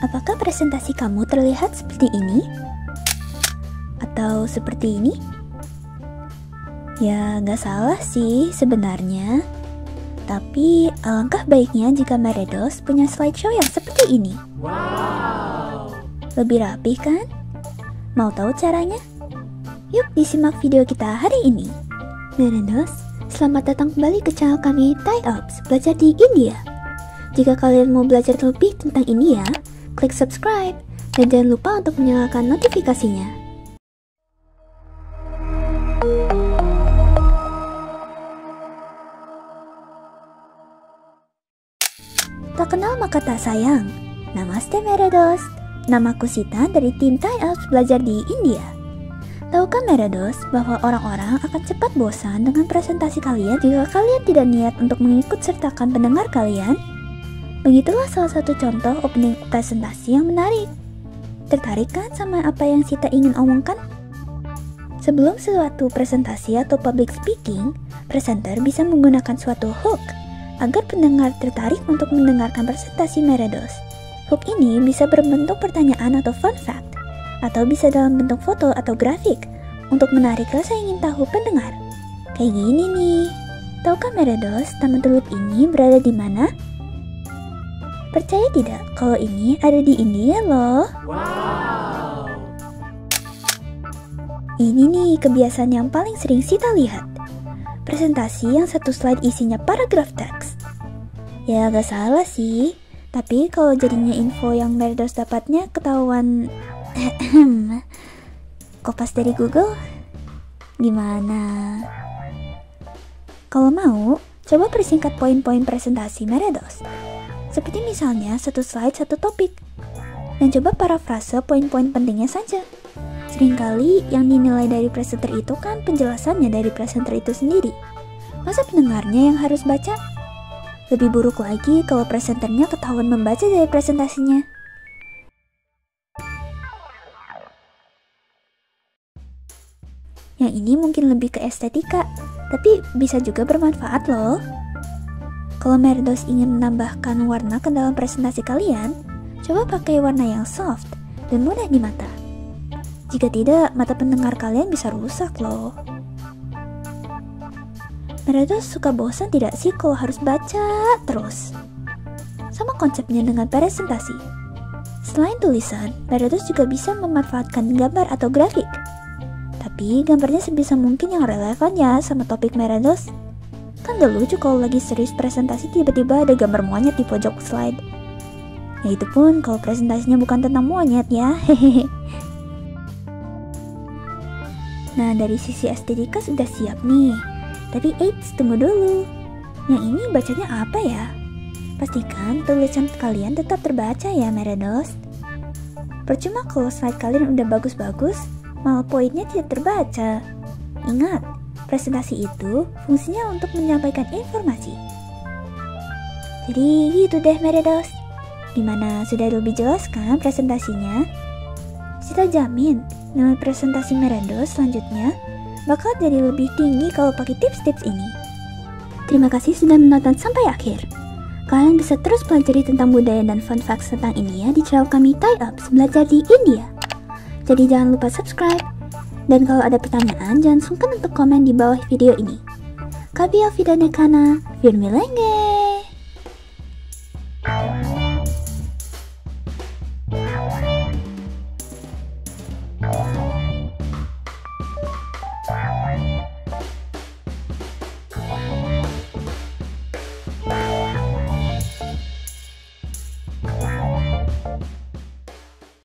Apakah presentasi kamu terlihat seperti ini? Atau seperti ini? Ya, nggak salah sih sebenarnya. Tapi alangkah baiknya jika Meredos punya slideshow yang seperti ini. Wow. Lebih rapi kan? Mau tahu caranya? Yuk disimak video kita hari ini. Meredos, selamat datang kembali ke channel kami Thai Ops Belajar di India. Jika kalian mau belajar lebih tentang India, klik subscribe dan jangan lupa untuk menyalakan notifikasinya. Tak kenal maka tak sayang. Namaste Meredos. Namaku Sita dari tim Thai Ops Belajar di India. Tahukah Meredos bahwa orang-orang akan cepat bosan dengan presentasi kalian jika kalian tidak niat untuk mengikut sertakan pendengar kalian? Begitulah salah satu contoh opening presentasi yang menarik. Tertarik kan sama apa yang Sita ingin omongkan? Sebelum suatu presentasi atau public speaking, presenter bisa menggunakan suatu hook agar pendengar tertarik untuk mendengarkan presentasi Meredos. Hook ini bisa berbentuk pertanyaan atau fun fact, atau bisa dalam bentuk foto atau grafik untuk menarik rasa ingin tahu pendengar. Kayak gini nih. Tahukah Meredos, Taman Tulip ini berada di mana? Percaya tidak kalau ini ada di India loh. Wow. Ini nih kebiasaan yang paling sering Sita lihat. Presentasi yang satu slide isinya paragraf teks. Ya gak salah sih, tapi kalau jadinya info yang Meredos dapatnya ketahuan kopas dari Google, gimana? Kalau mau, coba persingkat poin-poin presentasi Meredos. Seperti misalnya satu slide satu topik. Dan coba parafrase poin-poin pentingnya saja. Seringkali yang dinilai dari presenter itu kan penjelasannya dari presenter itu sendiri. Masa pendengarnya yang harus baca? Lebih buruk lagi kalau presenternya ketahuan membaca dari presentasinya. Yang ini mungkin lebih ke estetika, tapi bisa juga bermanfaat loh. Kalau Meredos ingin menambahkan warna ke dalam presentasi kalian, coba pakai warna yang soft dan mudah di mata. Jika tidak, mata pendengar kalian bisa rusak loh. Meredos suka bosan tidak sih kalau harus baca terus? Sama konsepnya dengan presentasi. Selain tulisan, Meredos juga bisa memanfaatkan gambar atau grafik. Tapi gambarnya sebisa mungkin yang relevan ya sama topik Meredos. Kan gak lucu kalau lagi serius presentasi tiba-tiba ada gambar monyet di pojok slide. Ya itu pun kalau presentasinya bukan tentang monyet ya. Hehehe. Nah, dari sisi estetika sudah siap nih. Tapi eits, tunggu dulu. Yang ini bacanya apa ya? Pastikan tulisan kalian tetap terbaca ya Meredos. Percuma kalau slide kalian udah bagus-bagus, malah poinnya tidak terbaca. Ingat, presentasi itu fungsinya untuk menyampaikan informasi. Jadi gitu deh Meredos. Gimana, sudah lebih jelas kan presentasinya? Sita jamin nilai presentasi Meredos selanjutnya bakal jadi lebih tinggi kalau pakai tips-tips ini. Terima kasih sudah menonton sampai akhir. Kalian bisa terus pelajari tentang budaya dan fun facts tentang India di channel kami Thai Ops Belajar di India. Jadi jangan lupa subscribe. Dan kalau ada pertanyaan, jangan sungkan untuk komen di bawah video ini. Kabia Vidane Kana, Firmilenge.